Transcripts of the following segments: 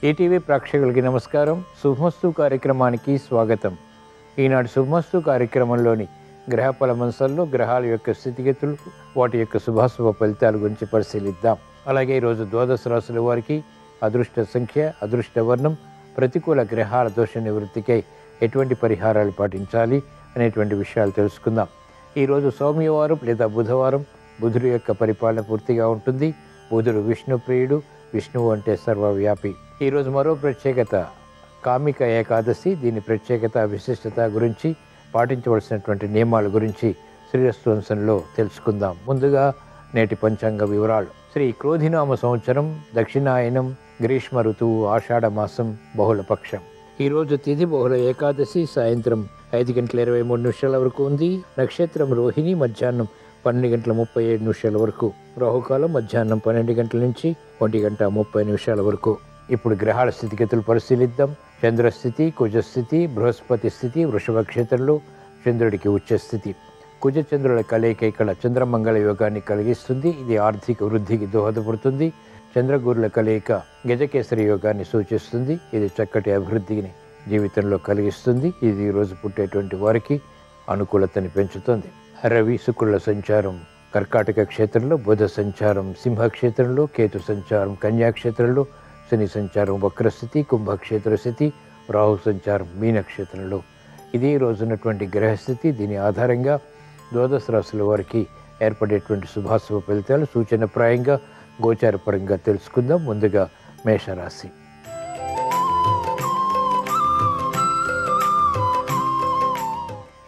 ETV ప్రేక్షకులకి నమస్కారం. శుభమస్తు కార్యక్రమానికి స్వాగతం. ఈనాడు శుభమస్తు కార్యక్రమంలోని గ్రహ ఫలమంశంలో గ్రహాల యొక్క స్థితిగతులు, వాటి యొక్క శుభాశుభ ఫలితాల గురించి పరిశీలిద్దాం. అలాగే ఈరోజు ద్వాదశ రాశుల వారికి అదృష్ట సంఖ్య, అదృష్ట వర్ణం, ప్రతికూల గ్రహాల దోష నివృత్తికై ఎటువంటి పరిహారాలు పాటించాలి అనేటువంటి విషయాలు తెలుసుకుందాం. ఈరోజు సోమవారం లేదా బుధవారం. బుధుడు యొక్క పరిపాలన పూర్తిగా ఉంటుంది. బుధుడు విష్ణుప్రియుడు. విష్ణువు అంటే సర్వవ్యాపి. ఈరోజు మరో ప్రత్యేకత కామిక ఏకాదశి. దీని ప్రత్యేకత, విశిష్టత గురించి, పాటించవలసినటువంటి నియమాల గురించి శ్రీరస్తు తెలుసుకుందాం. ముందుగా నేటి పంచాంగ వివరాలు. శ్రీ క్రోధినామ సంవత్సరం, దక్షిణాయనం, గ్రీష్మ ఋతువు, ఆషాఢ మాసం, బహుళపక్షం. ఈరోజు తిథి బహుళ ఏకాదశి. సాయంత్రం 5:23 వరకు ఉంది. నక్షత్రం రోహిణి. మధ్యాహ్నం 12:37 వరకు. రాహుకాలం మధ్యాహ్నం 12 గంటల నుంచి 1:30 వరకు. ఇప్పుడు గ్రహాల స్థితిగతులు పరిశీలిద్దాం. చంద్రస్థితి, కుజస్థితి, బృహస్పతి స్థితి వృషభ క్షేత్రంలో. చంద్రుడికి ఉచ్చస్థితి. కుజ చంద్రుల కలయిక ఇక్కడ చంద్రమంగళ యోగాన్ని కలిగిస్తుంది. ఇది ఆర్థిక వృద్ధికి దోహదపడుతుంది. చంద్రగురుల కలయిక గజకేసరి యోగాన్ని సూచిస్తుంది. ఇది చక్కటి అభివృద్ధిని జీవితంలో కలిగిస్తుంది. ఇది ఈరోజు పుట్టేటువంటి వారికి అనుకూలతని పెంచుతుంది. రవి శుక్రుల సంచారం కర్కాటక క్షేత్రంలో, బుధ సంచారం సింహక్షేత్రంలో, కేతు సంచారం కన్యాక్షేత్రంలో, శని సంచారం వక్రస్థితి కుంభక్షేత్ర స్థితి, రాహు సంచారం మీనక్షేత్రంలో. ఇది రోజున్నటువంటి గ్రహస్థితి. దీని ఆధారంగా ద్వాదశ రాశుల వారికి ఏర్పడేటువంటి శుభాశుభ ఫలితాలు సూచనప్రాయంగా గోచారపరంగా తెలుసుకుందాం. ముందుగా మేషరాశి.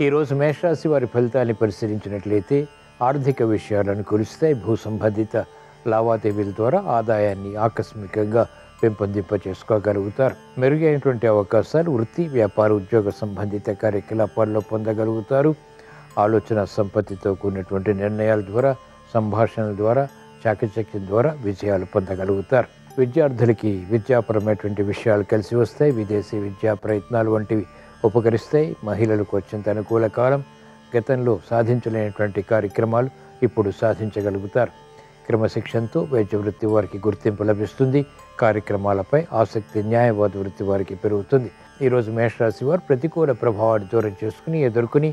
ఈరోజు మేషరాశి వారి ఫలితాన్ని పరిశీలించినట్లయితే ఆర్థిక విషయాలు అనుకూలిస్తాయి. భూ సంబంధిత లావాదేవీల ద్వారా ఆదాయాన్ని ఆకస్మికంగా పెంపొందింప చేసుకోగలుగుతారు. మెరుగైనటువంటి అవకాశాలు వృత్తి, వ్యాపార, ఉద్యోగ సంబంధిత కార్యకలాపాల్లో పొందగలుగుతారు. ఆలోచన సంపత్తితో కూడినటువంటి నిర్ణయాల ద్వారా, సంభాషణల ద్వారా, చాకచక్యం ద్వారా విజయాలు పొందగలుగుతారు. విద్యార్థులకి విద్యాపరమైనటువంటి విషయాలు కలిసి వస్తాయి. విదేశీ విద్యా ప్రయత్నాలు వంటివి ఉపకరిస్తాయి. మహిళలకు అత్యంత అనుకూల కాలం. గతంలో సాధించలేనటువంటి కార్యక్రమాలు ఇప్పుడు సాధించగలుగుతారు. క్రమశిక్షణతో వైద్య వృత్తి వారికి గుర్తింపు లభిస్తుంది. కార్యక్రమాలపై ఆసక్తి, న్యాయవాద వృత్తి వారికి పెరుగుతుంది. ఈరోజు మేషరాశి వారు ప్రతికూల ప్రభావాన్ని దూరం చేసుకుని, ఎదుర్కొని,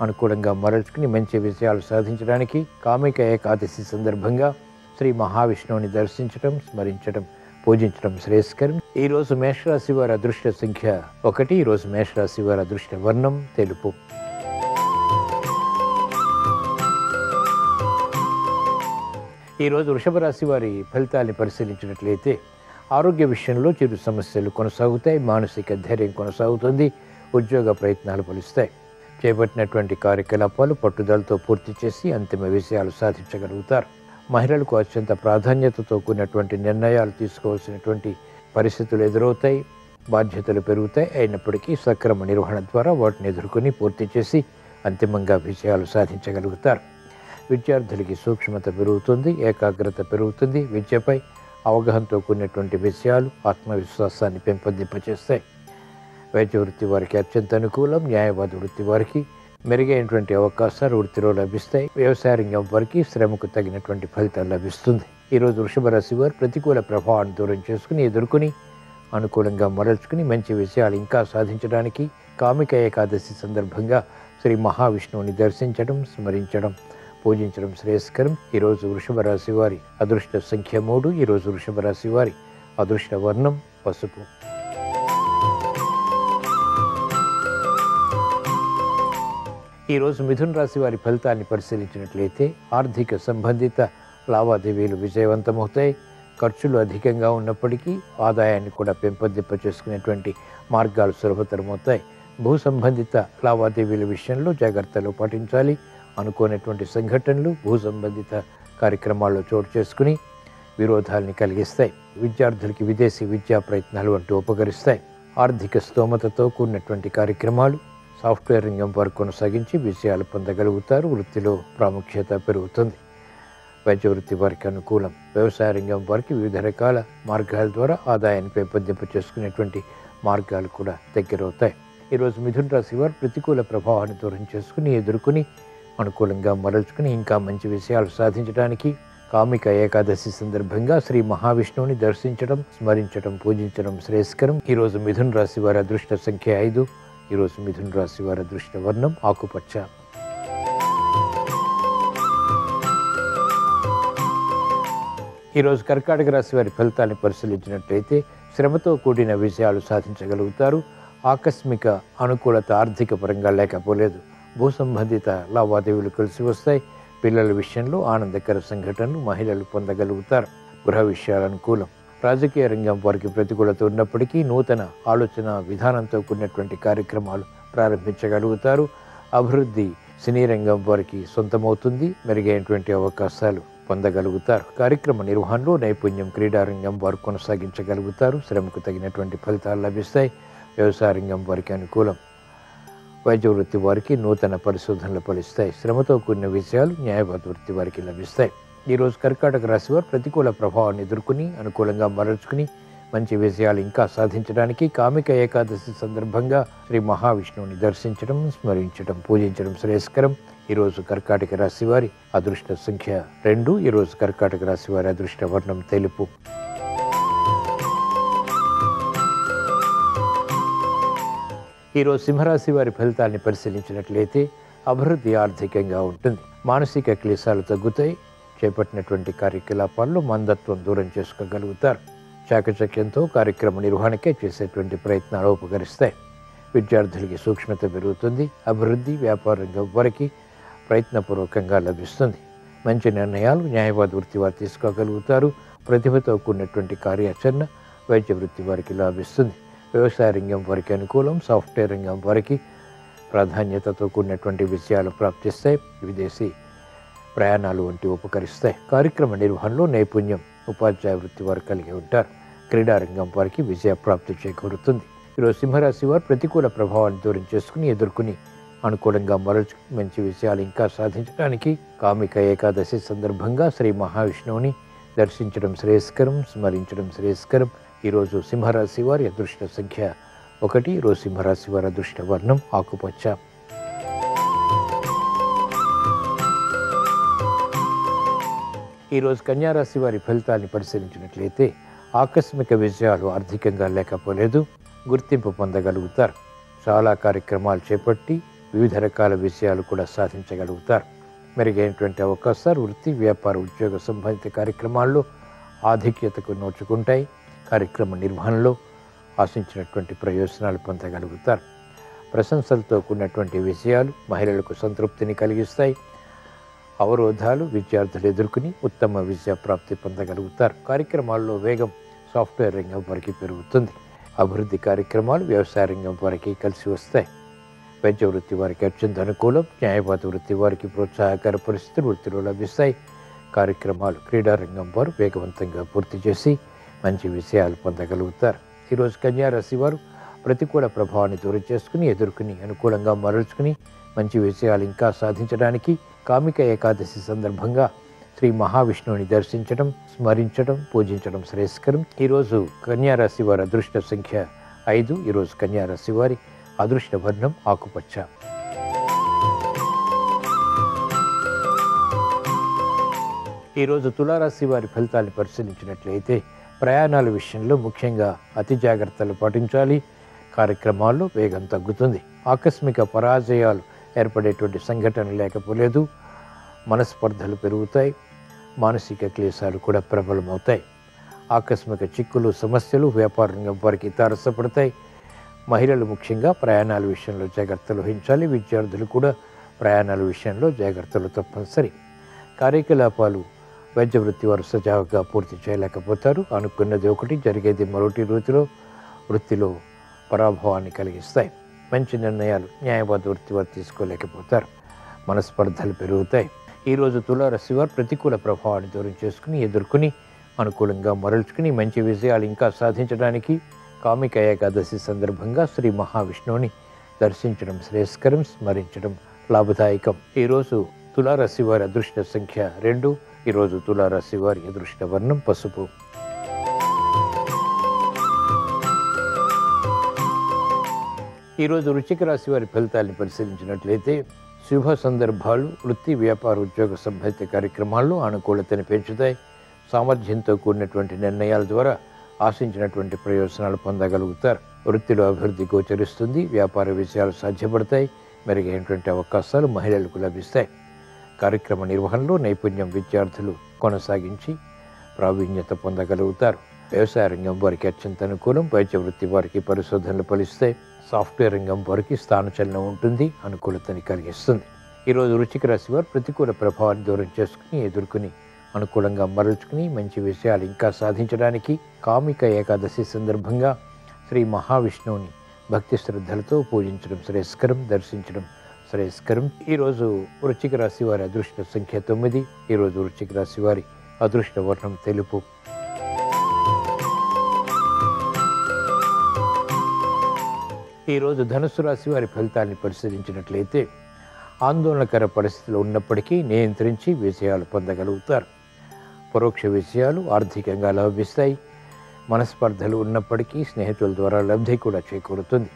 అనుకూలంగా మరల్చుకుని మంచి విజయాలు సాధించడానికి కామిక ఏకాదశి సందర్భంగా శ్రీ మహావిష్ణువుని దర్శించడం, స్మరించడం, పూజించడం శ్రేయస్కరం. ఈరోజు మేషరాశి వారి అదృష్ట సంఖ్య 1. ఈరోజు మేషరాశి వారి అదృష్ట వర్ణం తెలుపు. ఈరోజు వృషభ రాశి వారి ఫలితాన్ని పరిశీలించినట్లయితే ఆరోగ్య విషయంలో చిరు సమస్యలు కొనసాగుతాయి. మానసిక ధైర్యం కొనసాగుతుంది. ఉద్యోగ ప్రయత్నాలు ఫలిస్తాయి. చేపట్టినటువంటి కార్యకలాపాలు పట్టుదలతో పూర్తి చేసి అంతిమ విజయాలు సాధించగలుగుతారు. మహిళలకు అత్యంత ప్రాధాన్యతతో కూడినటువంటి నిర్ణయాలు తీసుకోవాల్సినటువంటి పరిస్థితులు ఎదురవుతాయి. బాధ్యతలు పెరుగుతాయి. అయినప్పటికీ సక్రమ నిర్వహణ ద్వారా వాటిని ఎదుర్కొని పూర్తి చేసి అంతిమంగా విజయాలు సాధించగలుగుతారు. విద్యార్థులకి సూక్ష్మత పెరుగుతుంది. ఏకాగ్రత పెరుగుతుంది. విద్యపై అవగాహనతో కూడినటువంటి విషయాలు ఆత్మవిశ్వాసాన్ని పెంపొందింపచేస్తాయి. వైద్య వృత్తి వారికి అత్యంత అనుకూలం. న్యాయవాద వృత్తి వారికి మెరుగైనటువంటి అవకాశాలు వృత్తిలో లభిస్తాయి. వ్యవసాయ రంగం వారికి శ్రమకు తగినటువంటి ఫలితం లభిస్తుంది. ఈరోజు వృషభ రాశి వారు ప్రతికూల ప్రభావాన్ని దూరం చేసుకుని, ఎదుర్కొని, అనుకూలంగా మరల్చుకుని మంచి విషయాలు ఇంకా సాధించడానికి కామిక ఏకాదశి సందర్భంగా శ్రీ మహావిష్ణువుని దర్శించడం, స్మరించడం, పూజించడం శ్రేయస్కరం. ఈరోజు వృషభ రాశి వారి అదృష్ట సంఖ్య 3. ఈరోజు వృషభ రాశి వారి అదృష్ట వర్ణం పసుపు. ఈరోజు మిథున రాశి వారి ఫలితాన్ని పరిశీలించినట్లయితే ఆర్థిక సంబంధిత లావాదేవీలు విజయవంతమవుతాయి. ఖర్చులు అధికంగా ఉన్నప్పటికీ ఆదాయాన్ని కూడా పెంపొందింప చేసుకునేటువంటి మార్గాలు సులభతరమవుతాయి. భూ సంబంధిత లావాదేవీల విషయంలో జాగ్రత్తలు పాటించాలి. అనుకోనటువంటి సంఘటనలు భూ సంబంధిత కార్యక్రమాల్లో చోటు చేసుకుని విరోధాలని కలిగిస్తాయి. విద్యార్థులకి విదేశీ విద్యా ప్రయత్నాలు వంటి ఉపకరిస్తాయి. ఆర్థిక స్తోమతతో కూడినటువంటి కార్యక్రమాలు సాఫ్ట్వేర్ రంగం వారు కొనసాగించి విజయాలు పొందగలుగుతారు. వృత్తిలో ప్రాముఖ్యత పెరుగుతుంది. వైద్య వృత్తి వారికి అనుకూలం. వ్యవసాయ రంగం వారికి వివిధ రకాల మార్గాల ద్వారా ఆదాయాన్ని పెంపొందింప చేసుకునేటువంటి మార్గాలు కూడా దగ్గరవుతాయి. ఈరోజు మిథున రాశి వారు ప్రతికూల ప్రభావాన్ని దూరం చేసుకుని, ఎదుర్కొని, అనుకూలంగా మరల్చుకుని ఇంకా మంచి విషయాలు సాధించడానికి కామిక ఏకాదశి సందర్భంగా శ్రీ మహావిష్ణువుని దర్శించడం, స్మరించడం, పూజించడం శ్రేయస్కరం. ఈరోజు మిథున రాశి వారి అదృష్ట సంఖ్య 5. ఈరోజు మిథున రాశి వారి అదృష్ట వర్ణం ఆకుపచ్చ. ఈరోజు కర్కాటక రాశి వారి ఫలితాన్ని పరిశీలించినట్లయితే శ్రమతో కూడిన విజయాలు సాధించగలుగుతారు. ఆకస్మిక అనుకూలత ఆర్థిక పరంగా లేకపోలేదు. భూ సంబంధిత లావాదేవీలు కలిసి వస్తాయి. పిల్లల విషయంలో ఆనందకర సంఘటనలు మహిళలు పొందగలుగుతారు. గృహ విషయాలు అనుకూలం. రాజకీయ రంగం వారికి ప్రతికూలత ఉన్నప్పటికీ నూతన ఆలోచన విధానంతో కూడినటువంటి కార్యక్రమాలు ప్రారంభించగలుగుతారు. అభివృద్ధి సినీ రంగం వారికి సొంతమవుతుంది. మెరుగైనటువంటి అవకాశాలు పొందగలుగుతారు. కార్యక్రమ నిర్వహణలో నైపుణ్యం క్రీడారంగం వారు కొనసాగించగలుగుతారు. శ్రమకు తగినటువంటి ఫలితాలు లభిస్తాయి. వ్యవసాయ రంగం వారికి అనుకూలం. వైద్య వృత్తి వారికి నూతన పరిశోధనలు ఫలిస్తాయి. శ్రమతో కూడిన విజయాలు న్యాయవాద వృత్తి వారికి లభిస్తాయి. ఈరోజు కర్కాటక రాశి వారు ప్రతికూల ప్రభావాన్ని ఎదుర్కొని అనుకూలంగా మరల్చుకుని మంచి విజయాలు ఇంకా సాధించడానికి కామిక ఏకాదశి సందర్భంగా శ్రీ మహావిష్ణువుని దర్శించడం, స్మరించడం, పూజించడం శ్రేయస్కరం. ఈరోజు కర్కాటక రాశి వారి అదృష్ట సంఖ్య 2. ఈరోజు కర్కాటక రాశి వారి అదృష్ట వర్ణం తెలుపు. ఈరోజు సింహరాశి వారి ఫలితాన్ని పరిశీలించినట్లయితే అభివృద్ధి ఆర్థికంగా ఉంటుంది. మానసిక క్లేశాలు తగ్గుతాయి. చేపట్టినటువంటి కార్యకలాపాల్లో మందత్వం దూరం చేసుకోగలుగుతారు. చాకచక్యంతో కార్యక్రమ నిర్వహణకే చేసేటువంటి ప్రయత్నాలు ఉపకరిస్తాయి. విద్యార్థులకి సూక్ష్మత పెరుగుతుంది. అభివృద్ధి వ్యాపార రంగం వారికి ప్రయత్నపూర్వకంగా లభిస్తుంది. మంచి నిర్ణయాలు న్యాయవాద వృత్తి వారు తీసుకోగలుగుతారు. ప్రతిభతో కూడినటువంటి కార్యాచరణ వైద్య వృత్తి వారికి లాభిస్తుంది. వ్యవసాయ రంగం వారికి అనుకూలం. సాఫ్ట్వేర్ రంగం వారికి ప్రాధాన్యతతో కూడినటువంటి విజయాలు ప్రాప్తిస్తాయి. విదేశీ ప్రయాణాలు వంటి ఉపకరిస్తాయి. కార్యక్రమ నిర్వహణలో నైపుణ్యం ఉపాధ్యాయ వృత్తి వారు కలిగి ఉంటారు. క్రీడారంగం వారికి విజయ ప్రాప్తి చేకూరుతుంది. ఈరోజు సింహరాశి వారు ప్రతికూల ప్రభావాన్ని దూరం చేసుకుని ఎదుర్కొని అనుకూలంగా మరల్చుకుని మంచి విజయాలు ఇంకా సాధించడానికి కామిక ఏకాదశి సందర్భంగా శ్రీ మహావిష్ణువుని దర్శించడం శ్రేయస్కరం, స్మరించడం శ్రేయస్కరం. ఈరోజు సింహరాశి వారి అదృష్ట సంఖ్య 1. ఈరోజు సింహరాశి వారి అదృష్ట వర్ణం ఆకుపచ్చ. ఈరోజు కన్యారాశి వారి ఫలితాన్ని పరిశీలించినట్లయితే ఆకస్మిక విజయాలు ఆర్థికంగా లేకపోలేదు. గుర్తింపు పొందగలుగుతారు. చాలా కార్యక్రమాలు చేపట్టి వివిధ రకాల విజయాలు కూడా సాధించగలుగుతారు. మెరుగైనటువంటి అవకాశాలు వృత్తి, వ్యాపార, ఉద్యోగ సంబంధిత కార్యక్రమాల్లో ఆధిక్యతకు నోచుకుంటాయి. కార్యక్రమ నిర్వహణలో ఆశించినటువంటి ప్రయోజనాలు పొందగలుగుతారు. ప్రశంసలతో కూడినటువంటి విజయాలు మహిళలకు సంతృప్తిని కలిగిస్తాయి. అవరోధాలు విద్యార్థులు ఎదుర్కొని ఉత్తమ విద్యా ప్రాప్తి పొందగలుగుతారు. కార్యక్రమాల్లో వేగం సాఫ్ట్వేర్ రంగం వారికి పెరుగుతుంది. అభివృద్ధి కార్యక్రమాలు వ్యవసాయ రంగం వారికి కలిసి వస్తాయి. వైద్య వృత్తి వారికి అత్యంత అనుకూలం. న్యాయవాద వృత్తి వారికి ప్రోత్సాహకర పరిస్థితులు వృత్తిలో లభిస్తాయి. కార్యక్రమాలు క్రీడారంగం వారు వేగవంతంగా పూర్తి చేసి మంచి విజయాలు పొందగలుగుతారు. ఈరోజు కన్యారాశి వారు ప్రతికూల ప్రభావాన్ని దూరం చేసుకుని ఎదుర్కొని అనుకూలంగా మరల్చుకుని మంచి విజయాలు ఇంకా సాధించడానికి కామిక ఏకాదశి సందర్భంగా శ్రీ మహావిష్ణువుని దర్శించడం, స్మరించడం, పూజించడం శ్రేయస్కరం. ఈరోజు కన్యారాశి వారి అదృష్ట సంఖ్య 5. ఈరోజు కన్యారాశి వారి అదృష్ట వర్ణం ఆకుపచ్చ. ఈరోజు తులారాశి వారి ఫలితాన్ని పరిశీలించినట్లయితే ప్రయాణాల విషయంలో ముఖ్యంగా అతి జాగ్రత్తలు పాటించాలి. కార్యక్రమాల్లో వేగం తగ్గుతుంది. ఆకస్మిక పరాజయాలు ఏర్పడేటువంటి సంఘటన లేకపోలేదు. మనస్పర్ధలు పెరుగుతాయి. మానసిక క్లేశాలు కూడా ప్రబలమవుతాయి. ఆకస్మిక చిక్కులు, సమస్యలు వ్యాపార రంగం వారికి తారసపడతాయి. మహిళలు ముఖ్యంగా ప్రయాణాల విషయంలో జాగ్రత్తలు వహించాలి. విద్యార్థులు కూడా ప్రయాణాల విషయంలో జాగ్రత్తలు తప్పనిసరి. కార్యకలాపాలు వైద్య వృత్తి వారు సజావుగా పూర్తి చేయలేకపోతారు. అనుకున్నది ఒకటి, జరిగేది మరొకటి వృత్తిలో పరాభవాన్ని కలిగిస్తాయి. మంచి నిర్ణయాలు న్యాయవాద వృత్తి వారు తీసుకోలేకపోతారు. మనస్పర్ధలు పెరుగుతాయి. ఈరోజు తులారాశి వారు ప్రతికూల ప్రభావాన్ని దూరం చేసుకుని ఎదుర్కొని అనుకూలంగా మరల్చుకుని మంచి విజయాలు ఇంకా సాధించడానికి కామిక ఏకాదశి సందర్భంగా శ్రీ మహావిష్ణువుని దర్శించడం శ్రేయస్కరం, స్మరించడం లాభదాయకం. ఈరోజు తులారాశి వారి అదృష్ట సంఖ్య 2. ఈరోజు తులారాశి వారి అదృష్ట వర్ణం పసుపు. ఈరోజు వృశ్చిక రాశి వారి ఫలితాలను పరిశీలించినట్లయితే శుభ సందర్భాలు వృత్తి వ్యాపార ఉద్యోగ సంబంధిత కార్యక్రమాల్లో అనుకూలతను పెంచుతాయి. సామర్థ్యంతో కూడినటువంటి నిర్ణయాల ద్వారా ఆశించినటువంటి ప్రయోజనాలు పొందగలుగుతారు. వృత్తిలో అభివృద్ధి గోచరిస్తుంది. వ్యాపార విషయాలు సాధ్యపడతాయి. మెరుగైనటువంటి అవకాశాలు మహిళలకు లభిస్తాయి. కార్యక్రమ నిర్వహణలో నైపుణ్యం విద్యార్థులు కొనసాగించి ప్రావీణ్యత పొందగలుగుతారు. వ్యవసాయ రంగం వారికి అత్యంత అనుకూలం. వైద్య వృత్తి వారికి పరిశోధనలు ఫలిస్తాయి. సాఫ్ట్వేర్ రంగం వారికి స్థానచలనం ఉంటుంది, అనుకూలతని కలిగిస్తుంది. ఈరోజు వృశ్చిక రాశి వారు ప్రతికూల ప్రభావాన్ని దూరం చేసుకుని ఎదుర్కొని అనుకూలంగా మరల్చుకుని మంచి విషయాలు ఇంకా సాధించడానికి కామిక ఏకాదశి సందర్భంగా శ్రీ మహావిష్ణువుని భక్తి శ్రద్ధలతో పూజించడం శ్రేయస్కరం, దర్శించడం శ్రేయస్కరం. ఈరోజు వృశ్చిక రాశి వారి అదృష్ట సంఖ్య 9. ఈరోజు వృశ్చిక రాశి వారి అదృష్ట వర్ణం తెలుపు. ఈరోజు ధనుస్సు రాశి వారి ఫలితాన్ని పరిశీలించినట్లయితే ఆందోళనకర పరిస్థితులు ఉన్నప్పటికీ నియంత్రించి విజయాలు పొందగలుగుతారు. పరోక్ష విషయాలు ఆర్థికంగా లభిస్తాయి. మనస్పర్ధలు ఉన్నప్పటికీ స్నేహితుల ద్వారా లబ్ధి కూడా చేకూరుతుంది.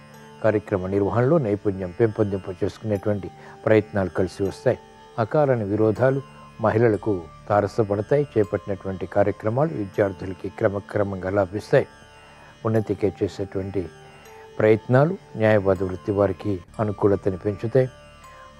కార్యక్రమ నిర్వహణలో నైపుణ్యం పెంపొందింపు చేసుకునేటువంటి ప్రయత్నాలు కలిసి వస్తాయి. అకారణ విరోధాలు మహిళలకు తారసపడతాయి. చేపట్టినటువంటి కార్యక్రమాలు విద్యార్థులకి క్రమక్రమంగా లాభిస్తాయి. ఉన్నతికే చేసేటువంటి ప్రయత్నాలు న్యాయవాద వృత్తి వారికి అనుకూలతని పెంచుతాయి.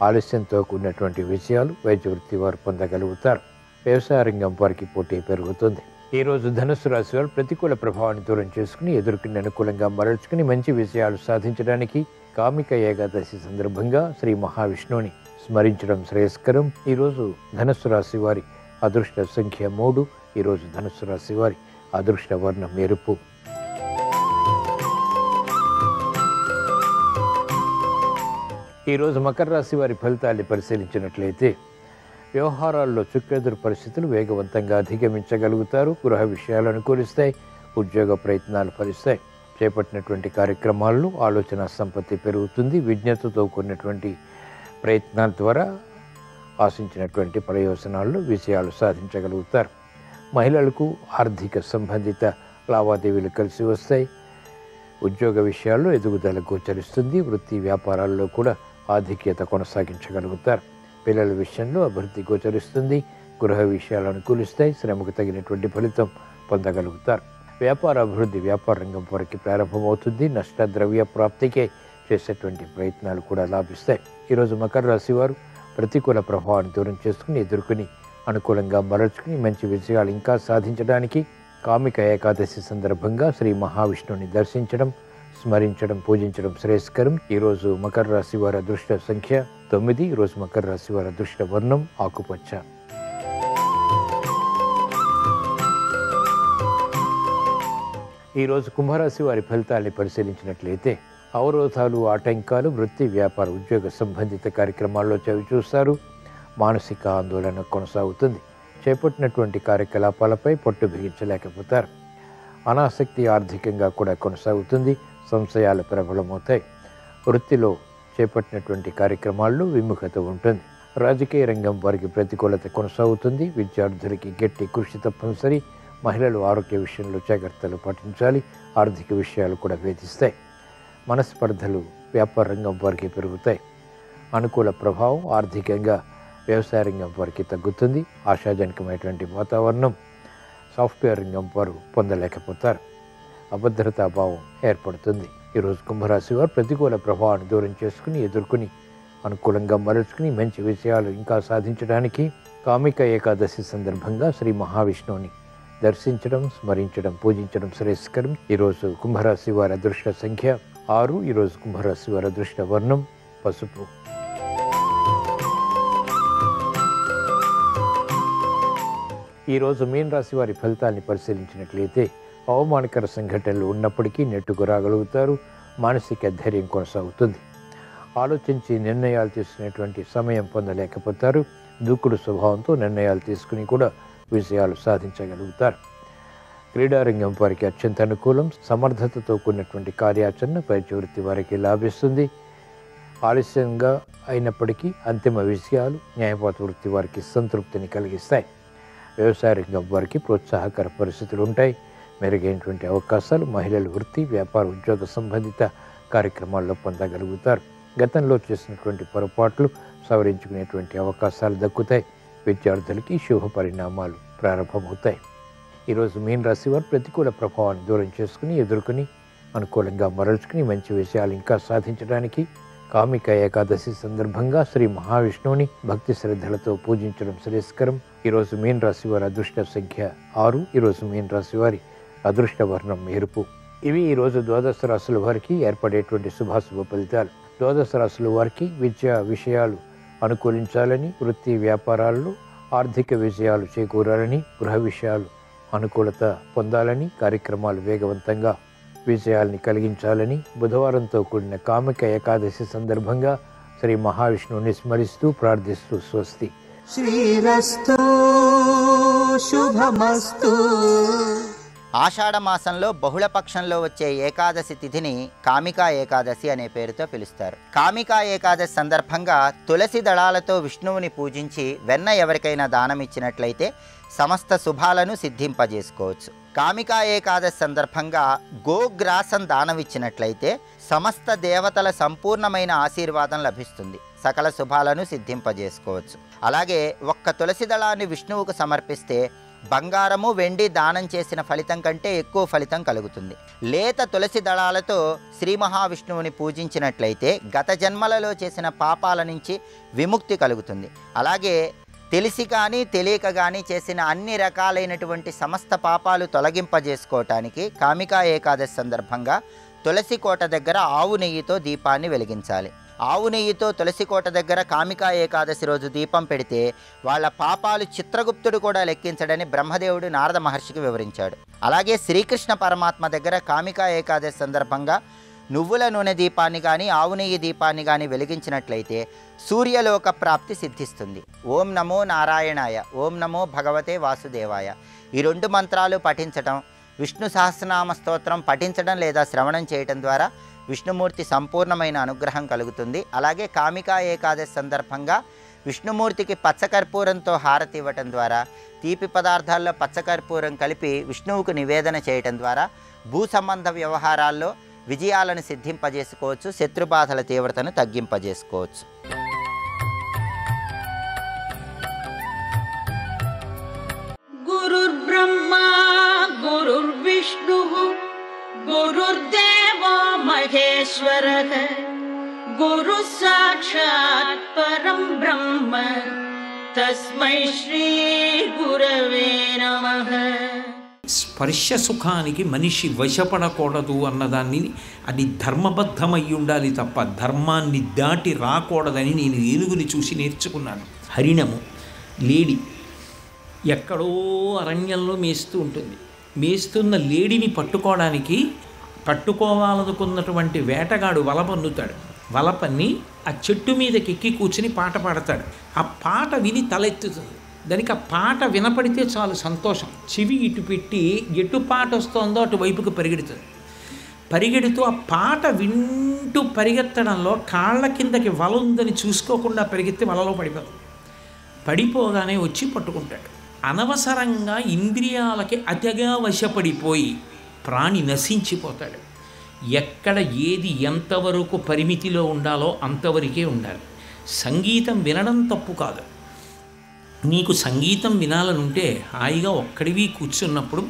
ఆలస్యంతో కూడినటువంటి విషయాలు వైద్య వృత్తి వారు పొందగలుగుతారు. వ్యవసాయ రంగం వారికి పోటీ పెరుగుతుంది. ఈరోజు ధనుస్సు రాశి వారు ప్రతికూల ప్రభావాన్ని దూరం చేసుకుని ఎదుర్కొని అనుకూలంగా మరల్చుకుని మంచి విషయాలు సాధించడానికి కామిక ఏకాదశి సందర్భంగా శ్రీ మహావిష్ణువుని స్మరించడం శ్రేయస్కరం. ఈరోజు ధనుస్సు రాశి వారి అదృష్ట సంఖ్య 3. ఈరోజు ధనుస్సు రాశి వారి అదృష్ట వర్ణం ఎరుపు. ఈరోజు మకర రాశి వారి ఫలితాన్ని పరిశీలించినట్లయితే వ్యవహారాల్లో చుక్కెదురు పరిస్థితులు వేగవంతంగా అధిగమించగలుగుతారు. గృహ విషయాలు అనుకూలిస్తాయి. ఉద్యోగ ప్రయత్నాలు ఫలిస్తాయి. చేపట్టినటువంటి కార్యక్రమాల్లో ఆలోచన సంపత్తి పెరుగుతుంది. విజ్ఞతతో కూడినటువంటి ప్రయత్నాల ద్వారా ఆశించినటువంటి ప్రయోజనాల్లో విజయాలు సాధించగలుగుతారు. మహిళలకు ఆర్థిక సంబంధిత లావాదేవీలు కలిసి వస్తాయి. ఉద్యోగ విషయాల్లో ఎదుగుదల గోచరిస్తుంది. వృత్తి వ్యాపారాల్లో కూడా ఆధిక్యత కొనసాగించగలుగుతారు. పిల్లల విషయంలో అభివృద్ధి గోచరిస్తుంది. గృహ విషయాలు అనుకూలిస్తాయి. శ్రమకు తగినటువంటి ఫలితం పొందగలుగుతారు. వ్యాపార అభివృద్ధి వ్యాపార రంగం వారికి ప్రారంభమవుతుంది. నష్ట ద్రవ్య ప్రాప్తికే చేసేటువంటి ప్రయత్నాలు కూడా లాభిస్తాయి. ఈరోజు మకర రాశి వారు ప్రతికూల ప్రభావాన్ని దూరం చేసుకుని ఎదుర్కొని అనుకూలంగా మరల్చుకుని మంచి విజయాలు ఇంకా సాధించడానికి కామిక ఏకాదశి సందర్భంగా శ్రీ మహావిష్ణువుని దర్శించడం, స్మరించడం, పూజించడం శ్రేయస్కరం. ఈరోజు మకర రాశి వారి అదృష్ట సంఖ్య 9. ఈరోజు మకర రాశి వారి అదృష్ట వర్ణం ఆకుపచ్చ. ఈరోజు కుంభరాశి వారి ఫలితాన్ని పరిశీలించినట్లయితే అవరోధాలు, ఆటంకాలు వృత్తి వ్యాపార ఉద్యోగ సంబంధిత కార్యక్రమాల్లో చవి చూస్తారు. మానసిక ఆందోళన కొనసాగుతుంది. చేపట్టినటువంటి కార్యకలాపాలపై పట్టు బిగించలేకపోతారు. అనాసక్తి ఆర్థికంగా కూడా కొనసాగుతుంది. సంశయాలు ప్రబలమవుతాయి. వృత్తిలో చేపట్టినటువంటి కార్యక్రమాల్లో విముఖత ఉంటుంది. రాజకీయ రంగం వారికి ప్రతికూలత కొనసాగుతుంది. విద్యార్థులకి గట్టి కృషి తప్పనిసరి. మహిళలు ఆరోగ్య విషయంలో జాగ్రత్తలు పాటించాలి. ఆర్థిక విషయాలు కూడా వేధిస్తాయి. మనస్పర్ధలు వ్యాపార రంగం వారికి పెరుగుతాయి. అనుకూల ప్రభావం ఆర్థికంగా వ్యవసాయ రంగం వారికి తగ్గుతుంది. ఆశాజనకమైనటువంటి వాతావరణం సాఫ్ట్వేర్ రంగం వారు పొందలేకపోతారు. అభద్రతాభావం ఏర్పడుతుంది. ఈరోజు కుంభరాశి వారు ప్రతికూల ప్రభావాన్ని దూరం చేసుకుని ఎదుర్కొని అనుకూలంగా మరల్చుకుని మంచి విషయాలు ఇంకా సాధించడానికి కామిక ఏకాదశి సందర్భంగా శ్రీ మహావిష్ణువుని దర్శించడం, స్మరించడం, పూజించడం శ్రేయస్కరం. ఈరోజు కుంభరాశి వారి అదృష్ట సంఖ్య 6. ఈరోజు కుంభరాశి వారి అదృష్ట వర్ణం పసుపు. ఈరోజు మీన రాశి వారి ఫలితాన్ని పరిశీలించినట్లయితే అవమానకర సంఘటనలు ఉన్నప్పటికీ నెట్టుకు రాగలుగుతారు. మానసిక ధైర్యం కొనసాగుతుంది. ఆలోచించి నిర్ణయాలు తీసుకునేటువంటి సమయం పొందలేకపోతారు. దూకుడు స్వభావంతో నిర్ణయాలు తీసుకుని కూడా విజయాలు సాధించగలుగుతారు. క్రీడారంగం వారికి అత్యంత అనుకూలం. సమర్థతతో కూడినటువంటి కార్యాచరణ వైద్య వృత్తి వారికి లాభిస్తుంది. ఆలస్యంగా అయినప్పటికీ అంతిమ విజయాలు న్యాయవాద వృత్తి వారికి సంతృప్తిని కలిగిస్తాయి. వ్యవసాయ రంగం వారికి ప్రోత్సాహకర పరిస్థితులు ఉంటాయి. మెరుగైనటువంటి అవకాశాలు మహిళలు వృత్తి వ్యాపార ఉద్యోగ సంబంధిత కార్యక్రమాల్లో పొందగలుగుతారు. గతంలో చేసినటువంటి పొరపాట్లు సవరించుకునేటువంటి అవకాశాలు దక్కుతాయి. విద్యార్థులకి శుభ పరిణామాలు ప్రారంభమవుతాయి. ఈరోజు మీన రాశి వారు ప్రతికూల ప్రభావాన్ని దూరం చేసుకుని ఎదుర్కొని అనుకూలంగా మరల్చుకుని మంచి విషయాలు ఇంకా సాధించడానికి కామిక ఏకాదశి సందర్భంగా శ్రీ మహావిష్ణువుని భక్తి శ్రద్ధలతో పూజించడం శ్రేయస్కరం. ఈరోజు మీన రాశి వారి అదృష్ట సంఖ్య 6. ఈరోజు మీన రాశి వారి అదృష్ట వర్ణం ఎరుపు. ఇవి ఈరోజు ద్వాదశ రాశుల వారికి ఏర్పడేటువంటి శుభాశుభ ఫలితాలు. ద్వాదశ రాశుల వారికి విద్యా విషయాలు అనుకూలించాలని, వృత్తి వ్యాపారాల్లో ఆర్థిక విజయాలు చేకూరాలని, గృహ విషయాలు అనుకూలత పొందాలని, కార్యక్రమాలు వేగవంతంగా విజయాల్ని కలిగించాలని బుధవారంతో కూడిన కామిక ఏకాదశి సందర్భంగా శ్రీ మహావిష్ణువుని స్మరిస్తూ ప్రార్థిస్తూ స్వస్తి. శ్రీరస్తు శుభమస్తు. ఆషాఢమాసంలో బహుళపక్షంలో వచ్చే ఏకాదశి తిథిని కామికా ఏకాదశి అనే పేరుతో పిలుస్తారు. కామికా ఏకాదశి సందర్భంగా తులసి దళాలతో విష్ణువుని పూజించి వెన్న ఎవరికైనా దానం ఇచ్చినట్లయితే సమస్త శుభాలను సిద్ధింపజేసుకోవచ్చు. కామికా ఏకాదశి సందర్భంగా గోగ్రాసం దానం ఇచ్చినట్లయితే సమస్త దేవతల సంపూర్ణమైన ఆశీర్వాదం లభిస్తుంది. సకల శుభాలను సిద్ధింపజేసుకోవచ్చు. అలాగే ఒక్క తులసి దళాన్ని విష్ణువుకు సమర్పిస్తే బంగారము వెండి దానం చేసిన ఫలితం కంటే ఎక్కువ ఫలితం కలుగుతుంది. లేత తులసి దళాలతో శ్రీ మహావిష్ణువుని పూజించినట్లయితే గత జన్మలలో చేసిన పాపాల నుంచి విముక్తి కలుగుతుంది. అలాగే తెలిసి కానీ తెలియక కానీ చేసిన అన్ని రకాలైనటువంటి సమస్త పాపాలు తొలగింపజేసుకోవటానికి కామికా ఏకాదశి సందర్భంగా తులసి కోట దగ్గర ఆవు నెయ్యితో దీపాన్ని వెలిగించాలి. ఆవు నెయ్యితో తులసి కోట దగ్గర కామికా ఏకాదశి రోజు దీపం పెడితే వాళ్ళ పాపాలు చిత్రగుప్తుడు కూడా లెక్కించడని బ్రహ్మదేవుడు నారద మహర్షికి వివరించాడు. అలాగే శ్రీకృష్ణ పరమాత్మ దగ్గర కామికా ఏకాదశి సందర్భంగా నువ్వుల నూనె దీపాన్ని కానీ ఆవు నెయ్యి దీపాన్ని కానీ వెలిగించినట్లయితే సూర్యలోక ప్రాప్తి సిద్ధిస్తుంది. ఓం నమో నారాయణాయ, ఓం నమో భగవతే వాసుదేవాయ ఈ 2 మంత్రాలు పఠించటం, విష్ణు సహస్రనామ స్తోత్రం పఠించడం లేదా శ్రవణం చేయటం ద్వారా విష్ణుమూర్తి సంపూర్ణమైన అనుగ్రహం కలుగుతుంది. అలాగే కామికా ఏకాదశి సందర్భంగా విష్ణుమూర్తికి పచ్చకర్పూరంతో హారతి ఇవ్వటం ద్వారా, తీపి పదార్థాల్లో పచ్చకర్పూరం కలిపి విష్ణువుకు నివేదన చేయటం ద్వారా భూ సంబంధ వ్యవహారాల్లో విజయాలను సిద్ధింపజేసుకోవచ్చు. శత్రుబాధల తీవ్రతను తగ్గింపజేసుకోవచ్చు. గురుర్బ్రహ్మా గురుర్విష్ణుః గురుర్దేవో మహేశ్వరః గురు సాక్షాత్ పరం బ్రహ్మ తస్మై శ్రీ గురవే నమః. స్పర్శ సుఖానికి మనిషి వశపడకూడదు అన్నదాన్ని, అది ధర్మబద్ధమై ఉండాలి తప్ప ధర్మాన్ని దాటి రాకూడదని నేను ఏనుగుని చూసి నేర్చుకున్నాను. హరిణము లేడి ఎక్కడో అరణ్యంలో మేస్తూ ఉంటుంది. మేస్తున్న లేడిని పట్టుకోవాలనుకున్నటువంటి వేటగాడు వల పన్నుతాడు. వల పన్ని ఆ చెట్టు మీదకి ఎక్కి కూర్చుని పాట పాడతాడు. ఆ పాట విని తలెత్తుతుంది. దానికి ఆ పాట వినపడితే చాలు సంతోషం. చెవి ఇటు పెట్టి ఎటు పాట వస్తుందో అటువైపుకు పరిగెడుతూ ఆ పాట వింటూ పరిగెత్తడంలో కాళ్ళ కిందకి వల ఉందని చూసుకోకుండా పరిగెత్తి వలలో పడిపోగానే వచ్చి పట్టుకుంటాడు. అనవసరంగా ఇంద్రియాలకి అతిగా వశపడిపోయి ప్రాణి నశించిపోతాడు. ఎక్కడ ఏది ఎంతవరకు పరిమితిలో ఉండాలో అంతవరకే ఉండాలి. సంగీతం వినడం తప్పు కాదు. నీకు సంగీతం వినాలనుంటే హాయిగా ఒక్కడివి కూర్చున్నప్పుడు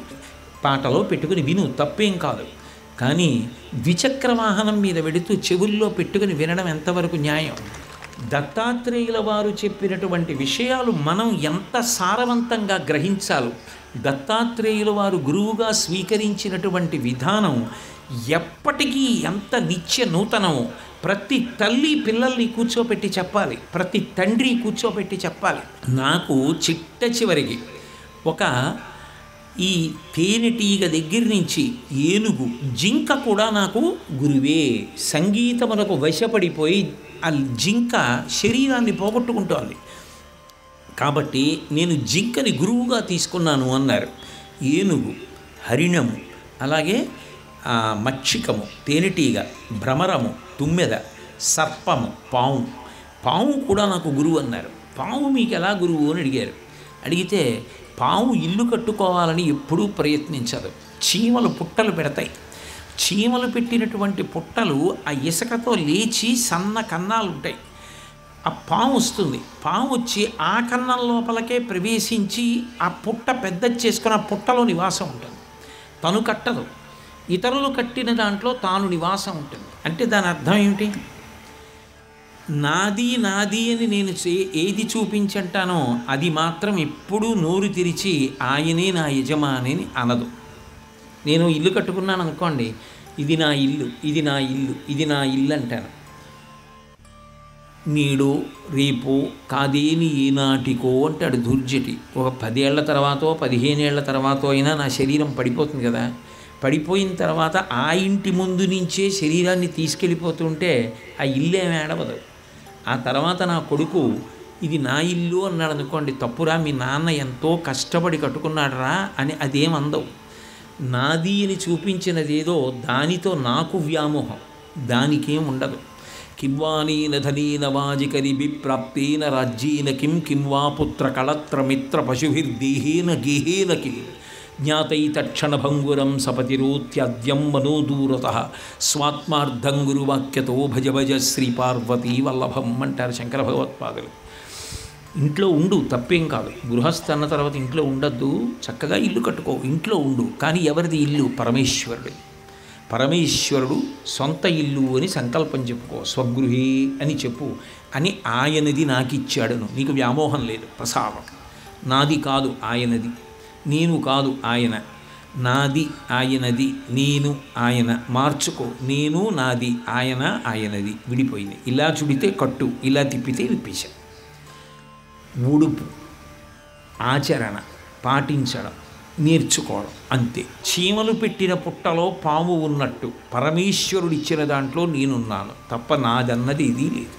పాటలో పెట్టుకుని విను, తప్పేం కాదు. కానీ ద్విచక్ర వాహనం మీద వెడుతూ చెవుల్లో పెట్టుకుని వినడం ఎంతవరకు న్యాయం? దత్తాత్రేయుల వారు చెప్పినటువంటి విషయాలు మనం ఎంత సారవంతంగా గ్రహించాలో, దత్తాత్రేయుల వారు గురువుగా స్వీకరించినటువంటి విధానం ఎప్పటికీ ఎంత నిత్య నూతనమో ప్రతి తల్లి పిల్లల్ని కూర్చోపెట్టి చెప్పాలి, ప్రతి తండ్రి కూర్చోపెట్టి చెప్పాలి. నాకు చిట్ట చివరికి ఒక ఈ తేనెటీగ దగ్గర నుంచి ఏనుగు, జింక కూడా నాకు గురువే. సంగీతమునకు వశపడిపోయి ఆ జింక శరీరాన్ని పోగొట్టుకుంటోంది. కాబట్టి నేను జింకని గురువుగా తీసుకున్నాను అన్నారు. ఏనుగు, హరిణము, అలాగే మక్షికము, తేనెటీగ, భ్రమరము, తుమ్మెద, సర్పము, పాము కూడా నాకు గురువు అన్నారు. పాము మీకు ఎలా గురువు అని అడిగారు. అడిగితే పాము ఇల్లు కట్టుకోవాలని ఎప్పుడూ ప్రయత్నించదు. చీమలు పుట్టలు పెడతాయి. చీమలు పెట్టినటువంటి పుట్టలు ఆ ఇసుకతో లేచి సన్న కన్నాలు ఉంటాయి. ఆ పాము వస్తుంది, పాము వచ్చి ఆ కన్నం లోపలకే ప్రవేశించి ఆ పుట్ట పెద్ద చేసుకుని ఆ పుట్టలో నివాసం ఉంటుంది. తను కట్టదు, ఇతరులు కట్టిన దాంట్లో తాను నివాసం ఉంటుంది. అంటే దాని అర్థం ఏమిటి? నాది నాది అని నేను ఏది చూపించంటానో అది మాత్రం ఎప్పుడూ నోరు తెరిచి ఆయనే నా యజమాని అని అనదు. నేను ఇల్లు కట్టుకున్నాను అనుకోండి, ఇది నా ఇల్లు, ఇది నా ఇల్లు, ఇది నా ఇల్లు అంటాను. నేడో రేపో కాదేని ఈనాటికో అంటాడు దుర్జటి. ఒక 10 ఏళ్ల తర్వాతో 15 ఏళ్ల తర్వాతో అయినా నా శరీరం పడిపోతుంది కదా. పడిపోయిన తర్వాత ఆ ఇంటి ముందు నుంచే శరీరాన్ని తీసుకెళ్ళిపోతుంటే ఆ ఇల్లు ఏమి ఏడవదు. ఆ తర్వాత నా కొడుకు ఇది నా ఇల్లు అన్నాడు అనుకోండి, తప్పురా మీ నాన్న ఎంతో కష్టపడి కట్టుకున్నాడరా అని అదేమందవు. నాది అని చూపించినదేదో దానితో నాకు వ్యామోహం, దానికేం ఉండదు. కింవానీన ధనీన వాజికరిభిప్రాప్తేన రాజ్యేన కిం వా పుత్ర కళత్రమిత్ర పశుభిర్దేహేన గేహేన కిం జ్ఞాతైతక్షణభంగురం సపతిరోత్యద్యం మనోదూరత స్వాత్మార్థం గురువాక్యతో భజ భజ శ్రీ పార్వతీ వల్లభం అంటారు శంకర భగవత్పాదులు. ఇంట్లో ఉండు, తప్పేం కాదు. గృహస్థ అన్న తర్వాత ఇంట్లో ఉండద్దు, చక్కగా ఇల్లు కట్టుకో, ఇంట్లో ఉండు. కానీ ఎవరిది ఇల్లు? పరమేశ్వరుడు. పరమేశ్వరుడు సొంత ఇల్లు అని సంకల్పం చెప్పుకో, స్వగృహే అని చెప్పు. అని ఆయనది నాకు ఇచ్చాడను, నీకు వ్యామోహం లేదు, ప్రసాదం. నాది కాదు ఆయనది, నేను కాదు ఆయన, నాది ఆయనది, నేను ఆయన. మార్చుకో, నేను నాది, ఆయన ఆయనది, విడిపోయింది. ఇలా చుడితే కట్టు, ఇలా తిప్పితే విప్పేశా. ఉడుపు, ఆచరణ, పాటించడం, నేర్చుకోవడం, అంతే. చీమలు పెట్టిన పుట్టలో పాము ఉన్నట్టు పరమేశ్వరుడిచ్చిన దాంట్లో నేనున్నాను తప్ప నాదన్నది ఇది లేదు.